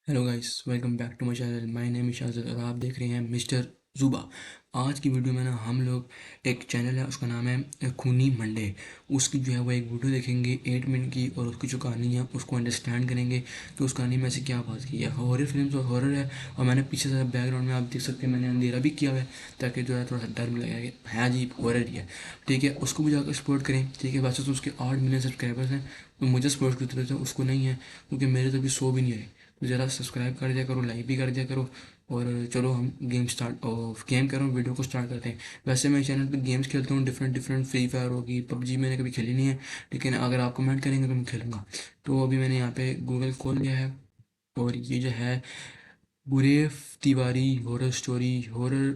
Hello guys, welcome back to my channel. My name is Shahzad और आप देख रहे हैं मिस्टर जुबा। आज की वीडियो में ना हम लोग एक चैनल है, उसका नाम है खूनी मंडे। उसकी जो है वो एक वीडियो देखेंगे 8 मिनट की, और उसकी जो कहानी है उसको अंडरस्टैंड करेंगे कि उस कहानी में से क्या बात की है। हॉरर फिल्म और हॉरर है, और मैंने पीछे से बैकग्राउंड में आप देख सकते हैं मैंने अंधेरा भी किया हुआ है, ताकि जो है थोड़ा सा डर भी लगेगा कि हाँ जी हॉरर ही है। ठीक है, उसको भी जाकर सपोर्ट करें। ठीक है, वैसे तो उसके 8 मिलियन सब्सक्राइबर्स हैं, तो मुझे सपोर्ट करते रहते हैं, उसको नहीं है, क्योंकि मेरे तो अभी 100 भी नहीं आए। तो ज़रा सब्सक्राइब कर दिया करो, लाइक भी कर दिया करो। और चलो हम गेम करो, वीडियो को स्टार्ट करते हैं। वैसे मैं चैनल पे गेम्स खेलता हूँ, डिफरेंट डिफरेंट, फ्री फायर होगी, पबजी मैंने कभी खेली नहीं है, लेकिन अगर आप कमेंट करेंगे तो मैं खेलूँगा। तो अभी मैंने यहाँ पे गूगल खोल लिया है, और ये जो है बुरेव Tiwari horror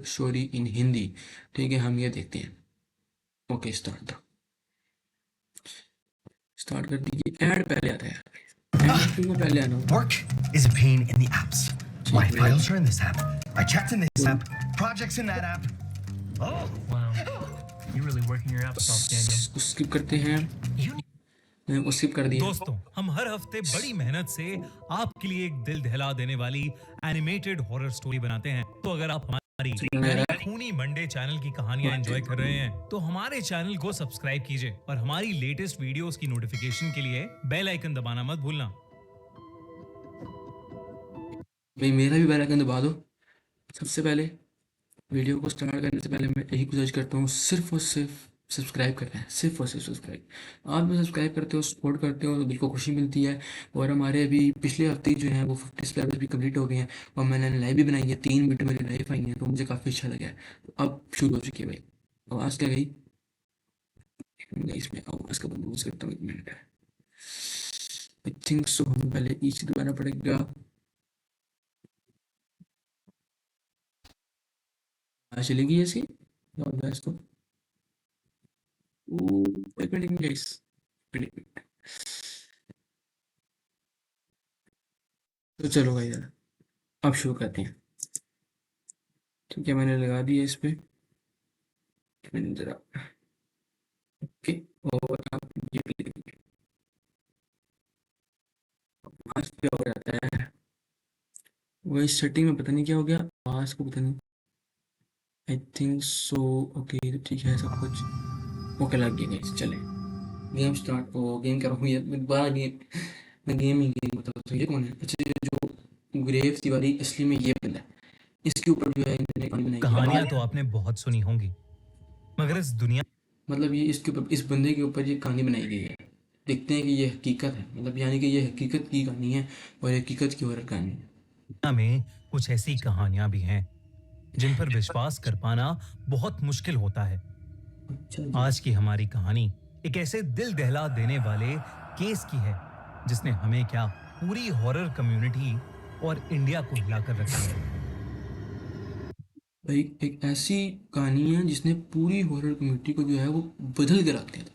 story in Hindi. ठीक है, हम ये देखते हैं। ओके, स्टार्ट कर दीजिए। ऐड पहले आता है, ऐड क्यों पहले आना होता Work is a pain in the apps. है? My ठीक है, files are in this app. I checked in this app. Projects in that app. Oh, Wow, you're really working your ass off, Daniel. Skip करते हैं। You मैंने वो skip कर दिया। दोस्तों, हम हर हफ्ते बड़ी मेहनत से आपके लिए एक दिल दहला देने वाली एनिमेटेड हॉरर स्टोरी बनाते हैं। तो अगर आप हमारी यानी खूनी मंडे चैनल की कहानियां एंजॉय कर रहे हैं, तो हमारे चैनल को सब्सक्राइब कीजिए और हमारी लेटेस्ट वीडियोस की नोटिफिकेशन के लिए बेल आइकन दबाना मत भूलना। भाई मेरा भी बेल आइकन दबा दो। सबसे पहले वीडियो को स्टार्ट करने से पहले मैं यही गुजारिश करता हूँ, सिर्फ और सिर्फ सब्सक्राइब करना है, सिर्फ और सिर्फ सब्सक्राइब। आप भी सब्सक्राइब करते हो, सपोर्ट करते हो, तो दिल को खुशी मिलती है। और हमारे अभी पिछले हफ्ते जो है वो 50 सब्सक्राइबर्स भी कंप्लीट हो गए हैं, और मैंने लाइव भी बनाई है, 3 वीडियो मेरी लाइव आई है, तो मुझे काफ़ी अच्छा लगा है। तो अब शुरू हो चुकी है भाई। आवाज़ क्या गई? इसमें आवाज़ का बंदोबस्त करता हूँ, 1 मिनट। आई थिंक सो हमें पहले इसी दबाना पड़ेगा। आज चलेगी ऐसी और इसको। एक मिनट गाइस, एक मिनट। तो चलो भाई यार, अब शुरू करते हैं। ठीक है, मैंने लगा दिया इस पे। मैंने जरा ओके। और आप ये भी देखिए, आवाज क्या हो जाता है, वही सेटिंग में पता नहीं क्या हो गया, आवाज को पता नहीं। I think so. ओके, तो ठीक है सब कुछ ओके लग गया गाइस। चले गेम स्टार्ट। ओ गेम कर रहा हूँ, ये दोबारा गेम। मैं गेम बता रहा हूँ। ये कौन है? अच्छा, ये जो गुरेव तिवारी असली में ये बंदा है, इसके ऊपर जो है इन्होंने कहानी बनाई कहानियां है। तो आपने बहुत सुनी होंगी, मगर इस दुनिया मतलब ये इसके ऊपर, इस बंदे के ऊपर ये कहानी बनाई गई है। देखते हैं कि ये हकीकत है, मतलब यानी कि ये हकीकत की कहानी है, और ये हकीकत की हॉरर कहानी है। में कुछ ऐसी कहानियां भी हैं जिन पर विश्वास कर पाना बहुत मुश्किल होता है। अच्छा जी। आज की हमारी कहानी एक ऐसे दिल दहला देने वाले केस की है जिसने हमें क्या, पूरी हॉरर कम्युनिटी और इंडिया को हिलाकर रख दिया है। भाई एक ऐसी कहानी है जिसने पूरी हॉरर कम्युनिटी को जो है वो बदल के रख दिया था।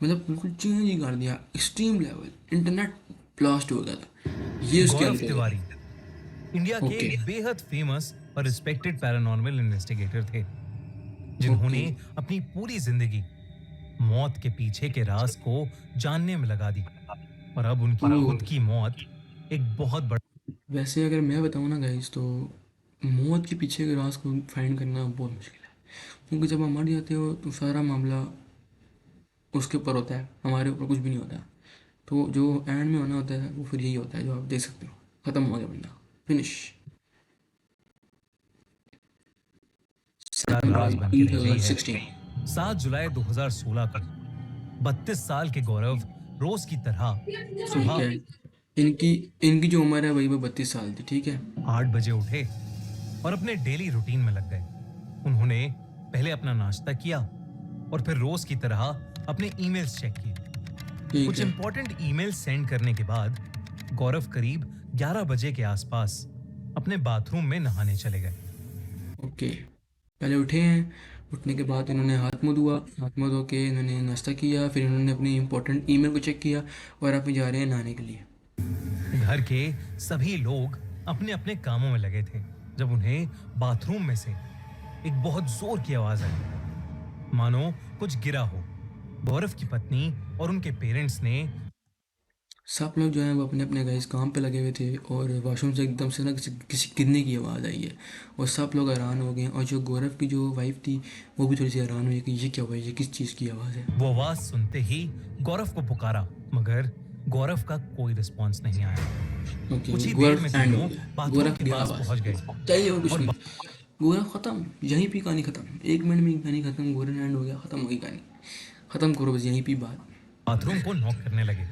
मतलब बिल्कुल चेंज ही कर दिया, एक्सट्रीम लेवल, इंटरनेट ब्लास्ट हो गया था। ये उसकी गौरव हालत हो तिवारी गई। इंडिया के ओके। एक बेहद फेमस और रिस्पेक्टेड पैरानॉर्मल इन्वेस्टिगेटर थे, ओके। जिन्होंने अपनी पूरी जिंदगी मौत के पीछे के राज को जानने में लगा दी। और अब उनकी ओ, खुद की मौत एक बहुत बड़ा वैसे अगर मैं बताऊँ ना गाइस, तो मौत के पीछे के राज को फाइंड करना बहुत मुश्किल है, क्योंकि जब हम मर जाते हो तो सारा मामला उसके ऊपर होता है, हमारे ऊपर कुछ भी नहीं होता। तो जो एंड में होना होता है वो फिर यही होता है जो आप देख सकते हो, ख़त्म हो गया बंदा, फिनिश। राज बन के रह गई है। 2016। 7 जुलाई 2016 को 32 साल के गौरव रोज की तरह ठीक सुबह है, इनकी इनकी जो उम्र है वही वो 32 साल थी। ठीक है। 8 बजे उठे और अपने डेली रूटीन में लग गए। उन्होंने पहले अपना नाश्ता किया और फिर रोज की तरह अपने ईमेल्स चेक किए। ठीक कुछ है। इंपॉर्टेंट ईमेल सेंड करने के बाद गौरव करीब 11 बजे के आसपास अपने बाथरूम में नहाने चले गए। ओके, पहले उठे हैं। उठने के बाद इन्होंने हाथ मुँह धोआ, हाथ मुँह धो के इन्होंने नाश्ता किया, फिर इन्होंने अपनी इंपॉर्टेंट ईमेल को चेक किया, और अब जा रहे हैं नहाने के लिए। घर के सभी लोग अपने अपने कामों में लगे थे जब उन्हें बाथरूम में से एक बहुत जोर की आवाज आई, मानो कुछ गिरा हो। गौरव की पत्नी और उनके पेरेंट्स ने सब लोग जो हैं वो अपने अपने गाइस काम पे लगे हुए थे और वॉशरूम से एकदम से ना किसी गिरने की आवाज़ आई है और सब लोग हैरान हो गए और जो गौरव की जो वाइफ थी वो भी थोड़ी सी हैरान हुई कि ये क्या हुआ है, ये किस चीज़ की आवाज़ है। वो आवाज सुनते ही गौरव को पुकारा, मगर गौरव का कोई रिस्पॉन्स नहीं आया। ओके, कुछ ही देर गौरव में एंड हो दोनों गया, बाथरूम गौरव के गया पास आवाज़, पहुंच गए चाहिए और कुछ और नहीं। गौरव ख़त्म, यहीं पे कहानी ख़त्म, 1 मिनट में ही कहानी ख़त्म, गौरव एंड हो गया, ख़त्म हो गई कहानी, ख़त्म करो बस यहीं पे बात। बाथरूम को नॉक करने लगे,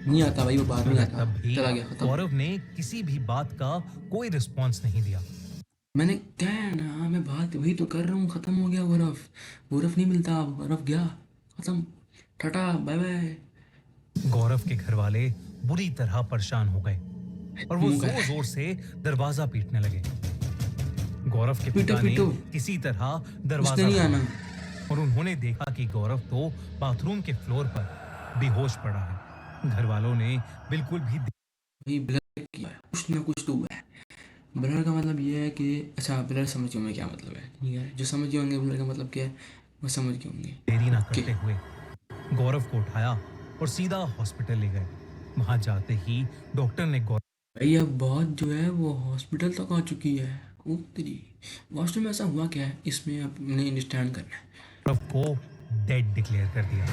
नहीं आता भाई, वो बात नहीं मगर आता, तब भी चला गया, ख़त्म। गौरव ने किसी भी बात का कोई रिस्पॉन्स नहीं दिया। मैंने क्या है ना, मैं बात वही तो कर रहा हूँ, ख़त्म हो गया गौरव, गौरव नहीं मिलता अब, गौरव गया, ख़त्म, टाटा बाय बाय। गौरव के घर वाले बुरी तरह परेशान हो गए और वो मुंह जोर गया, जोर से दरवाजा पीटने लगे। गौरव के पीटो पिता ने पीटो, किसी तरह उसने दरवाजा नहीं खोला आना। और उन्होंने देखा कि गौरव तो बाथरूम के फ्लोर पर बेहोश पड़ा है। घर वालों ने बिल्कुल भी भाई ब्लर किया है, कुछ ना कुछ तो हुआ है। ब्लर का मतलब ये है कि अच्छा, ब्लर समझ गए मैं क्या मतलब है, ठीक है, जो समझ गए होंगे ब्लर का मतलब क्या है वो समझ गए होंगे। देरी ना ओके, करते हुए गौरव को उठाया और सीधा हॉस्पिटल ले गए। वहां जाते ही डॉक्टर ने गौरव भाई अब बात जो है वो हॉस्पिटल तक आ चुकी है। ओ तेरी, वास्तव में ऐसा हुआ क्या है इसमें अपने अंडरस्टैंड करना है। को डेड डिक्लेयर कर दिया।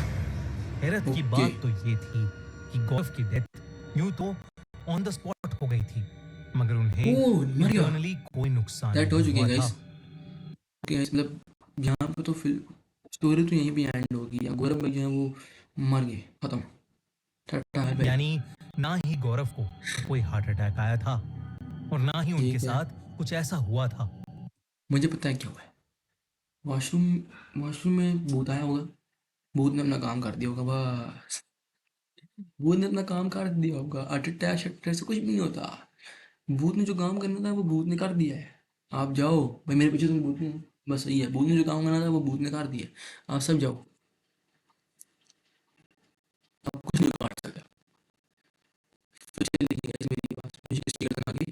हैरत की ओके, बात तो ये थी कि गौरव की डेथ यूं तो ऑन द स्पॉट हो गई थी, मगर उन्हें ओ मर गया, इंटरनली कोई नुकसान डेट हो नहीं चुकी है हुआ गाइस। था। ओके गाइस, मतलब यहाँ पे तो फिर स्टोरी तो यहीं पे एंड होगी, या गौरव भाई जो है वो मर गए, खत्म, टाटा बाय बाय। यानी ना ही गौरव को कोई हार्ट अटैक आया था और ना ही उनके ठीक है, साथ कुछ ऐसा हुआ था। मुझे पता है क्या हुआ है। वॉशरूम वॉशरूम में भूत आया होगा, भूत ने अपना काम कर दिया होगा, बस भूत ने अपना काम कर दिया होगा, अटैच शटैच से कुछ भी नहीं होता। भूत ने जो काम करना था वो भूत ने कर दिया है। आप जाओ भाई, मेरे पीछे तुम भूत नहीं हो, बस सही है, भूत ने जो काम करना था वो भूत ने कर दिया, आप सब जाओ, आप कुछ नहीं कर सकते। फिर से देखिए guys, मेरी बात मुझे किसकी गर्दन आ गई।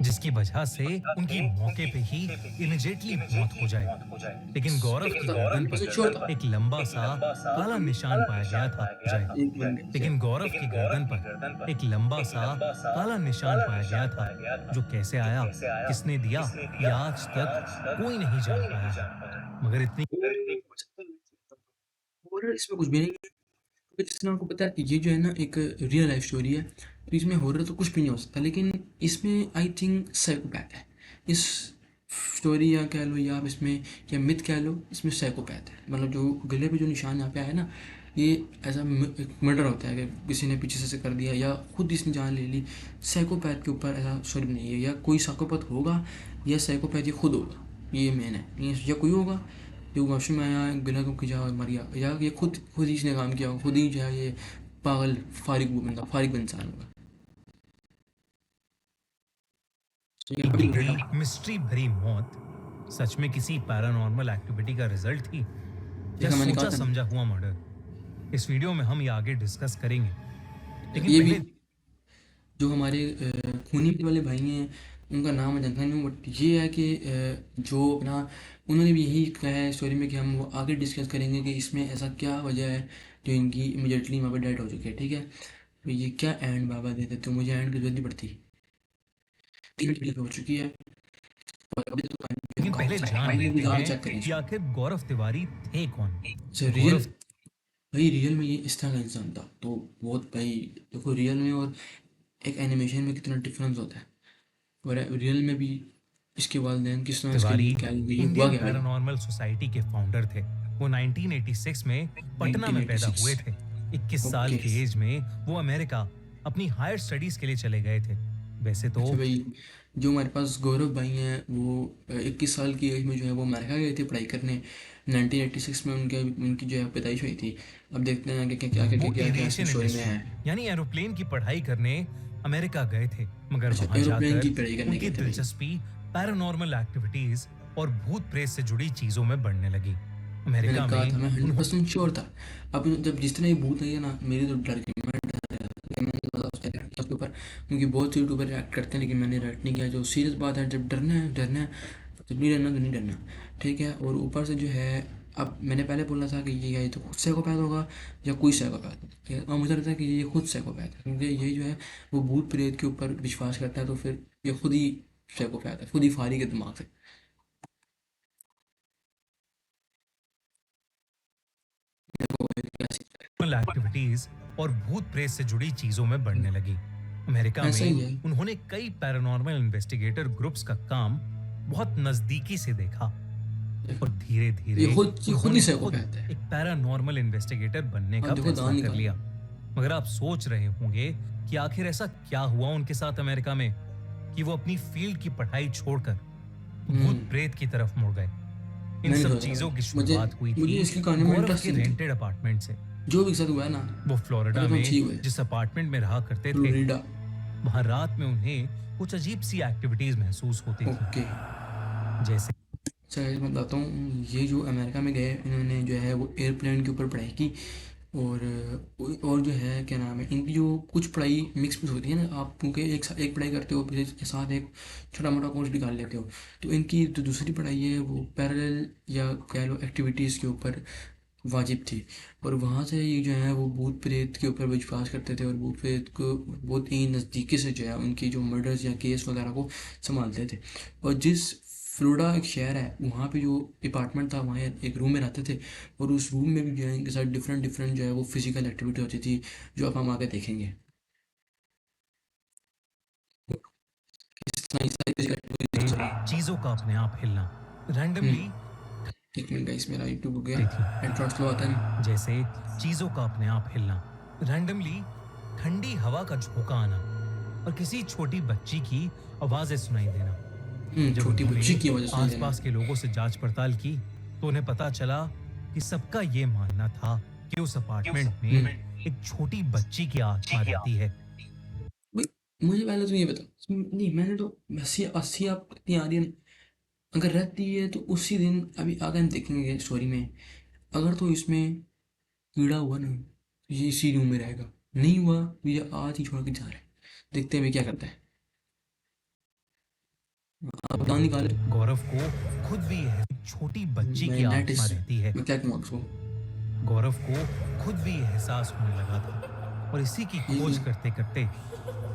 जिसकी वजह से उनकी मौके पे ही इमिजिएटली मौत हो जाए। लेकिन गौरव की गर्दन मुझे श्योर था, पर एक लंबा सा काला निशान पाया गया था। एक मिनट लेकिन गौरव की गर्दन पर एक लंबा सा काला निशान पाया गया था, जो कैसे आया, किसने दिया, ये आज तक कोई नहीं जान पाया है। मगर इतनी हॉरर इसमें कुछ भी नहीं है, क्योंकि जिसने आपको पता है कि ये जो है ना एक रियल लाइफ स्टोरी है, तो इसमें हॉरर तो कुछ भी नहीं हो सकता, लेकिन इसमें आई थिंक साइकोपैथ है इस स्टोरी, या कह लो या आप इसमें या मिथ कह लो, इसमें साइकोपैथ है। मतलब जो गले पे जो निशान यहाँ पे आया ना, ये ऐसा एक मर्डर होता है कि किसी ने पीछे से कर दिया या खुद इसने जान ले ली। साइकोपैथ के ऊपर ऐसा स्टोरी नहीं है, या कोई साइकोपैथ होगा या साइकोपैथ ये खुद होगा, ये मेन है, या कोई होगा जो वॉशरूम में आया, गला को खिंचा और मर गया, या ये खुद खुद ही इसने काम किया, खुद ही जो है ये पागल फारिग वो बंदा, फारिग इंसान होगा। तो ये बड़ी गहरी घटना। मिस्ट्री भरी मौत सच में किसी पैरानॉर्मल एक्टिविटी का रिजल्ट थी या देखा, मैंने सोचा कहा था समझा हुआ मर्डर? इस वीडियो में हम ये आगे डिस्कस करेंगे, लेकिन ये भी पहले जो हमारे खूनी वाले भाई हैं उनका नाम मैं जानता नहीं हूँ, बट ये है कि जो अपना उन्होंने भी यही कहा है स्टोरी में कि हम वो आगे डिस्कस करेंगे कि इसमें ऐसा क्या वजह है जो इनकी इमीडिएटली वहाँ पर डेड हो चुकी है, ठीक है। तो ये क्या एंड बाबा देते, तो मुझे एंड की जरूरत नहीं पड़ती, 3 मिनट हो चुकी है और अभी तो लेकिन पहले जान फाइनली लेते गाना हैं चेक करें कि इसको। आखिर गौरव तिवारी थे कौन। सर रियल, गौरव भाई रियल में ये इस तरह का इंसान था तो बहुत, भाई देखो रियल में और एक एनिमेशन में कितना डिफरेंस होता है, और रियल में भी इसके वालिदैन किस तरह इसके तिवारी लिए क्या ये हुआ इंडियन क्या भाई। पैरानॉर्मल सोसाइटी के फाउंडर थे। वो 1986 में पटना में पैदा 1986, हुए थे। 21 साल ओके। की एज में वो अमेरिका अपनी हायर स्टडीज के लिए चले गए थे। वैसे तो अच्छा भाई, जो हमारे पास गौरव भाई हैं वो 21 साल की एज में जो है वो अमेरिका गए थे पढ़ाई करने, 1986 में उनकी जो है पैदाइश हुई थी। अब देखते हैं कि क्या क्या क्या वो क्या क्या इसकी एविएशन स्टोरी में इंडस्ट्री है। यानी एरोप्लेन की पढ़ाई करने अमेरिका गए थे, मगर अच्छा, वहां एरोप्लेन की जाकर पढ़ाई करने उनकी गए थे भाई। दिलचस्पी पैरानॉर्मल एक्टिविटीज और भूत प्रेत से जुड़ी चीजों में बढ़ने लगी। मैंने अमेरिका कहा में था, मैं उन्होंने 100% श्योर था। अब जब जिस तरह ये भूत नहीं है ना, मेरी तो डर गई, मैं डर गया कि मैंने मतलब उसके ऊपर, क्योंकि बहुत से यूट्यूबर रिएक्ट करते हैं लेकिन मैंने रिएक्ट नहीं किया। जो सीरियस बात है, जब डरना है डरना है, जब नहीं डरना तो नहीं डरना, ठीक है। और ऊपर से जो है अब मैंने पहले बोला था कि ये या तो खुद साइकोपैथ होगा या कोई साइकोपैथ होगा, और मुझे लगता है कि ये खुद साइकोपैथ है, क्योंकि ये जो है वो भूत प्रेत के ऊपर विश्वास करता है, तो फिर ये खुद ही साइकोपैथ है, खुद ही फारी के दिमाग से। देखो ये कैसी एक्टिविटीज और भूत प्रेत से जुड़ी चीजों में बढ़ने लगी। अमेरिका ऐसा ही में है। उन्होंने कई पैरानॉर्मल इन्वेस्टिगेटर ग्रुप्स का काम बहुत नजदीकी से देखा और धीरे धीरे ये खुद ही उन्होंने खुद साइकोपैथ है। एक पैरानॉर्मल इन्वेस्टिगेटर बनने का अब देखो फैसला दान कर निकाल। लिया। मगर आप सोच रहे होंगे कि आखिर ऐसा क्या हुआ उनके साथ अमेरिका में कि वो अपनी फील्ड की पढ़ाई छोड़कर भूत प्रेत की तरफ मुड़ गए। इन मैंने सब सोचा चीजों की मुझे शुरुआत हुई मुझे थी इसकी कहानी में गौरव के इंटरेस्टिंग थी, रेंटेड अपार्टमेंट से। जो भी साथ हुआ है ना, वो फ्लोरिडा अगर हम में ठीक हुए जिस अपार्टमेंट में रहा करते थे, फ्लोरिडा। वहां रात में उन्हें कुछ अजीब सी एक्टिविटीज महसूस होती थी। ओके, जैसे चलिए मैं बताता हूँ। ये जो अमेरिका में गए, इन्होंने जो है वो एयरप्लेन के ऊपर पढ़ाई की, और जो है क्या नाम है, इनकी जो कुछ पढ़ाई मिक्स मिक्स होती है ना, आप क्योंकि एक पढ़ाई करते हो फिर इसके साथ एक छोटा मोटा कोर्स भी कर लेते हो, तो इनकी जो दूसरी पढ़ाई है वो पैरेलल या कह लो एक्टिविटीज़ के ऊपर वाजिब थी। और वहाँ से ये जो है वो भूत प्रेत के ऊपर विश्वास करते थे, और भूत प्रेत को बहुत ही नज़दीकी से जो है उनकी जो मर्डर्स या केस वगैरह को संभालते थे। और जिस फ्लोरिडा एक शहर है, वहाँ पे जो अपार्टमेंट था, वहाँ एक रूम में रहते थे, और उस रूम में भी जो है इनके साथ डिफरेंट डिफरेंट जो है वो फिजिकल एक्टिविटी होती थी, जो अब हम आगे देखेंगे। इस तरह इस तरह physical activities हो रही चीजों का अपने आप हिलना रैंडमली है। एक मिनट गाइस, मेरा यूट्यूब हो गया, थी। इंट्रो स्लो आता है ना। जैसे चीजों का अपने आप हिलना, रैंडमली ठंडी हवा का झोंका आना और किसी छोटी बच्ची की आवाजें सुनाई देना। जब छोटी बच्ची की उन्होंने वजह से आसपास के लोगों से जांच पड़ताल की तो उन्हें पता चला कि सबका ये मानना था कि उस अपार्टमेंट में एक छोटी बच्ची की आत्मा रहती है। भाई, मुझे पहले तो ये बता, नहीं मैंने तो 80 आप कितनी आ रही है, अगर रहती है तो उसी दिन, अभी आगे हम देखेंगे स्टोरी में, अगर तो इसमें कीड़ा हुआ ना, तो ये इसी रूम में रहेगा, नहीं हुआ तो ये आज ही छोड़ के जा रहा है। देखते हैं भी क्या करता है। आप दान निकाले। गौरव को खुद भी यह छोटी बच्ची की मैं आत्मा रहती है। मैं क्या कहूँ उसको। गौरव को खुद भी एहसास होने लगा था और इसी की खोज करते करते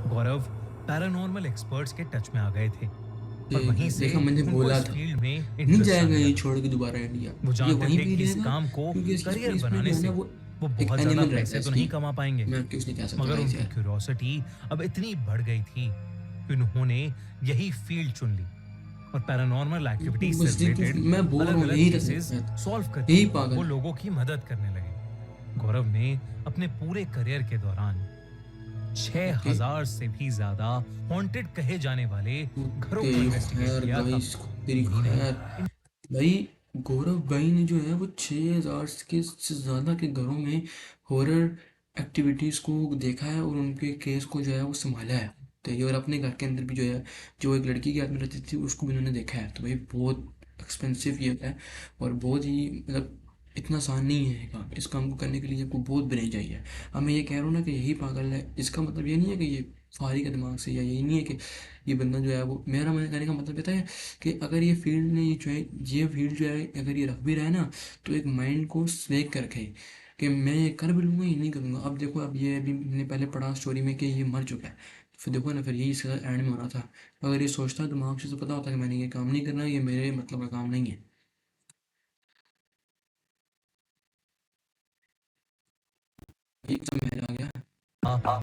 गौरव पैरानॉर्मल एक्सपर्ट्स के टच में आ गए थे। और वहीं से देखा, मैंने उनको बोला इस था फील्ड में नहीं इंटरेस्ट जाएगा आने ये लगा। छोड़ के दोबारा इंडिया। वो ये जानते वहीं थे पे कि इस रहेगा, काम को क्योंकि इसकी करियर इसमें बनाने जो है से ना वो एक बहुत ज्यादा एनिमल पैसे रहता तो है नहीं इसकी। कमा पाएंगे, मैं कुछ नहीं कह सकता मगर भाई उनकी यार। क्यूरियोसिटी अब इतनी बढ़ गई थी कि उन्होंने यही फील्ड चुन ली और पैरानॉर्मल एक्टिविटीज बस से देखो, रिलेटेड मैं बोल रहा हूँ, अलग-अलग यही केसेस रहता है, सॉल्व यही करके पागल वो है। लोगों की मदद करने लगे। गौरव ने अपने पूरे करियर के दौरान 6000 से भी ज्यादा हॉन्टेड कहे जाने वाले घरों को तेरी इन्वेस्टिगेट खैर किया था। गाइस, तेरी यही नहीं, खैर भाई, गौरव भाई ने जो है वो 6000 के से ज़्यादा के घरों में हॉरर एक्टिविटीज़ को देखा है, और उनके केस को जो है वो संभाला है। तो ये, और अपने घर के अंदर भी जो है, जो एक लड़की के हाथ में रहती थी उसको भी उन्होंने देखा है। तो भाई बहुत एक्सपेंसिव ये है, और बहुत ही मतलब इतना आसान नहीं है काम। इस काम को करने के लिए आपको बहुत ब्रेन चाहिए। अब मैं ये कह रहा हूँ ना कि यही पागल है, इसका मतलब ये नहीं है कि ये फारी का दिमाग से, या यही नहीं है कि ये बंदा जो है वो, मेरा मन कहने का मतलब पता है कि अगर ये फील्ड ने ये जो है, ये फील्ड जो है अगर ये रख भी रहा है ना, तो एक माइंड को स्वेग कर रखे कि मैं ये कर भी लूँगा, ये नहीं करूँगा। अब देखो, अब ये अभी मैंने पहले पढ़ा स्टोरी में कि ये मर चुका है, फिर देखो ना, फिर यही इसका एंड में होना था। अगर ये सोचता दिमाग से तो पता होता कि मैंने ये काम नहीं करना, ये मेरे मतलब का काम नहीं है। एक सब महल आ गया।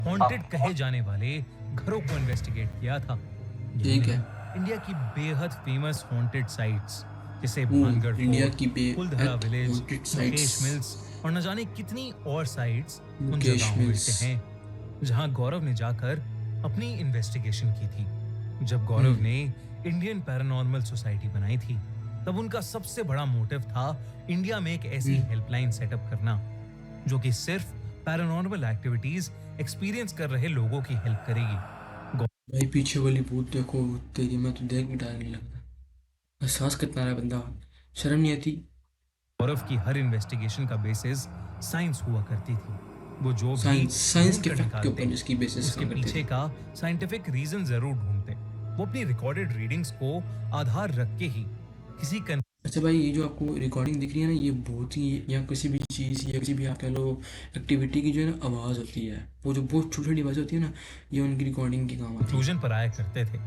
हॉन्टेड कहे जाने वाले घरों को इन्वेस्टिगेट किया था। यही ठीक है। नहीं, इंडिया की बेहद फेमस हॉन्टेड साइट्स जैसे भानगढ़ इंडिया फोर्ट, की Kuldhara village, haunted Mukesh sites। मिल्स और न जाने कितनी और साइट्स उन मुकेश जगहों में मिल्स। से हैं जहां गौरव ने जाकर अपनी इन्वेस्टिगेशन की थी। जब गौरव ने इंडियन पैरानॉर्मल सोसाइटी बनाई थी तब उनका सबसे बड़ा मोटिव था इंडिया में एक ऐसी हेल्पलाइन सेटअप करना जो कि सिर्फ पैरानॉर्मल एक्टिविटीज एक्सपीरियंस कर रहे लोगों की हेल्प करेगी। भाई पीछे वाली भूत देखो, तेरी मैं तो देख भी डर नहीं लगता। एहसास कितना रहा बंदा, शर्म नहीं आती। गौरव की हर इन्वेस्टिगेशन का बेसिस साइंस हुआ करती थी। वो जो भी साइंस ढूंढ के कर फैक्ट के निकालते, ऊपर जिसकी बेसिस उसके काम करते पीछे थे। का साइंटिफिक रीजन जरूर ढूंढते। वो अपनी रिकॉर्डेड रीडिंग्स को आधार रख के ही किसी अच्छा भाई, ये जो आपको रिकॉर्डिंग दिख रही है ना, ये बहुत ही, या किसी भी चीज़ या किसी भी आप कह लो एक्टिविटी की जो है ना आवाज़ होती है, वो जो बहुत छोटी छोटी आवाज़ होती है ना, ये उनकी रिकॉर्डिंग के काम आती कंक्लूजन पर आया करते थे।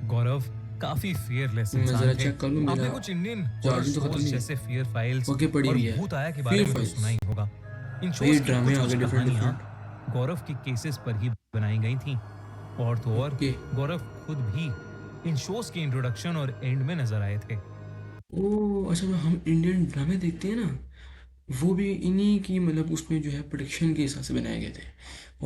गौरव काफी फियरलेस है। मैं इंसान ज़रा थे। चेक कर लूँ, आपने मेरा कुछ इंडियन हॉरर चार्जिंग तो ख़त्म शोज नहीं है। जैसे फियर फाइल्स ओके, पड़ी और हुई है। भूत आया के बारे फिर में तो फाइल्स सुना ही होगा। इन भाई, ये शोज की ड्रामे कुछ आ कुछ गए डिफरेंट कहानियां डिफरेंट। गौरव के केसेस पर ही बनाई गई थीं, और तो और ओके। गौरव खुद भी इन शोज के इंट्रोडक्शन और एंड में नजर आए थे। ओ अच्छा, जो हम इंडियन ड्रामे देखते हैं ना, वो भी इन्हीं की मतलब उसमें जो है प्रोडक्शन के हिसाब से बनाए गए थे।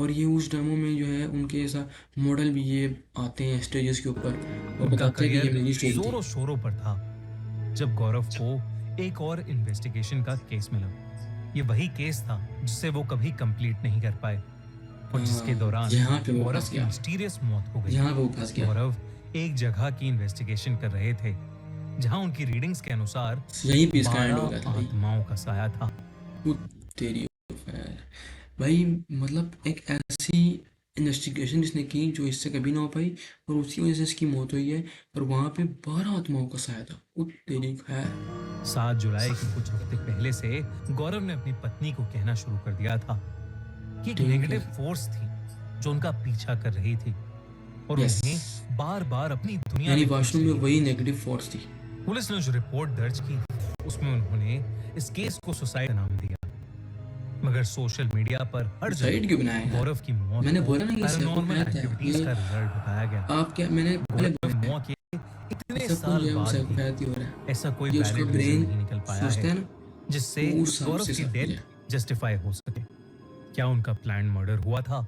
और ये उस ड्रामों में जो है उनके ऐसा मॉडल भी ये आते हैं स्टेजेस के ऊपर और उनका बताते हैं कि ये करियर मेरी स्टोरी थी। जोरों शोरों पर था जब गौरव को एक और इन्वेस्टिगेशन का केस मिला। ये वही केस था जिसे वो कभी कंप्लीट नहीं कर पाए और जिसके दौरान यहाँ पे वो गौरव फंस की गया। मिस्टीरियस मौत हो गई। यहाँ पे वो फंस गया। गौरव एक जगह की इन्वेस्टिगेशन कर रहे थे जहां उनकी रीडिंग्स के अनुसार यहीं पे इसका एंड हो गया 12 था भाई। आत्माओं का साया था। वो तेरी खैर। भाई मतलब एक ऐसी इन्वेस्टिगेशन जिसने की जो इससे कभी ना हो पाई, और उसी वजह से इसकी मौत हुई है। और वहाँ पे 12 आत्माओं का साया था। वो तेरी खैर। 7 जुलाई के कुछ हफ्ते पहले से गौरव ने अपनी पत्नी को कहना शुरू कर दिया था कि एक ठीक नेगेटिव है। फोर्स थी जो उनका पीछा कर रही थी और यस, उन्हें बार बार अपनी दुनिया यानी में खींच वॉशरूम में रही वही थी। नेगेटिव फोर्स थी। पुलिस ने जो रिपोर्ट दर्ज की उसमें उन्होंने इस केस को सुसाइड का नाम दिया, मगर सोशल मीडिया पर हर साइड क्यों बनाया जगह यार? गौरव की मौत मैंने को बोला ना ये पैरानॉर्मल साइकोपैथ है एक्टिविटीज ये। का रिजल्ट बताया गया। आप क्या, मैंने पहले गौरव की बोला है, मौत के इतने सब कुछ साल जो है वो बाद भी साइकोपैथ ही हो रहा है। ऐसा कोई ये उसका वैलिड रीजन ब्रेन नहीं निकल पाया सोचता है है ना, जिससे वो उस हिसाब गौरव से की सब कुछ डेथ है। जस्टिफाई हो सके। क्या उनका प्लान मर्डर हुआ था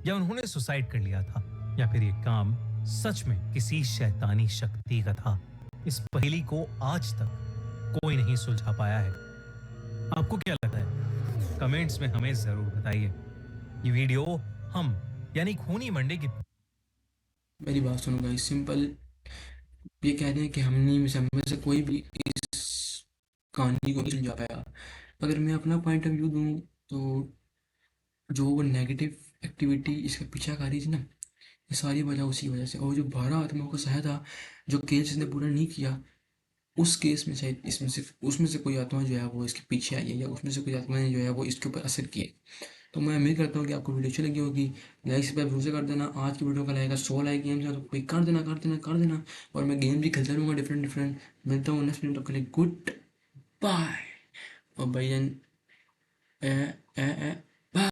या उन्होंने सुसाइड कर लिया था, या फिर ये काम सच में किसी शैतानी शक्ति का था? इस पहेली को आज तक कोई नहीं सुलझा पाया है। आपको क्या लगता है? कमेंट्स में हमें जरूर बताइए। ये वीडियो हम यानी खूनी मंडे की मेरी बात सुनो भाई, सिंपल ये कह रहे हैं कि हमने में से कोई भी इस कहानी को नहीं समझा पाया। अगर मैं अपना पॉइंट ऑफ व्यू दूं, तो जो वो नेगेटिव एक्टिविटी इसके पीछा कर रही थी ना, ये सारी वजह उसी वजह से। और जो 12 आत्माओं का सहाय था, जो केस इसने पूरा नहीं किया, उस केस में शायद इसमें से उसमें से कोई आत्मा जो है वो इसके पीछे आई है, या उसमें से कोई आत्मा ने जो है वो इसके ऊपर असर किया है। तो मैं उम्मीद करता हूँ कि आपको वीडियो अच्छी लगी होगी। लाइक सब्सक्राइब जरूर से कर देना। आज की वीडियो का लाइक 100 लाइक गेम्स है तो कोई कर देना कर देना कर देना। और मैं गेम भी खेलता रहूँगा डिफरेंट डिफरेंट। मिलता हूँ नेक्स्ट वीडियो, तब के लिए गुड बाय। और भाई जान, ए, ए, ए,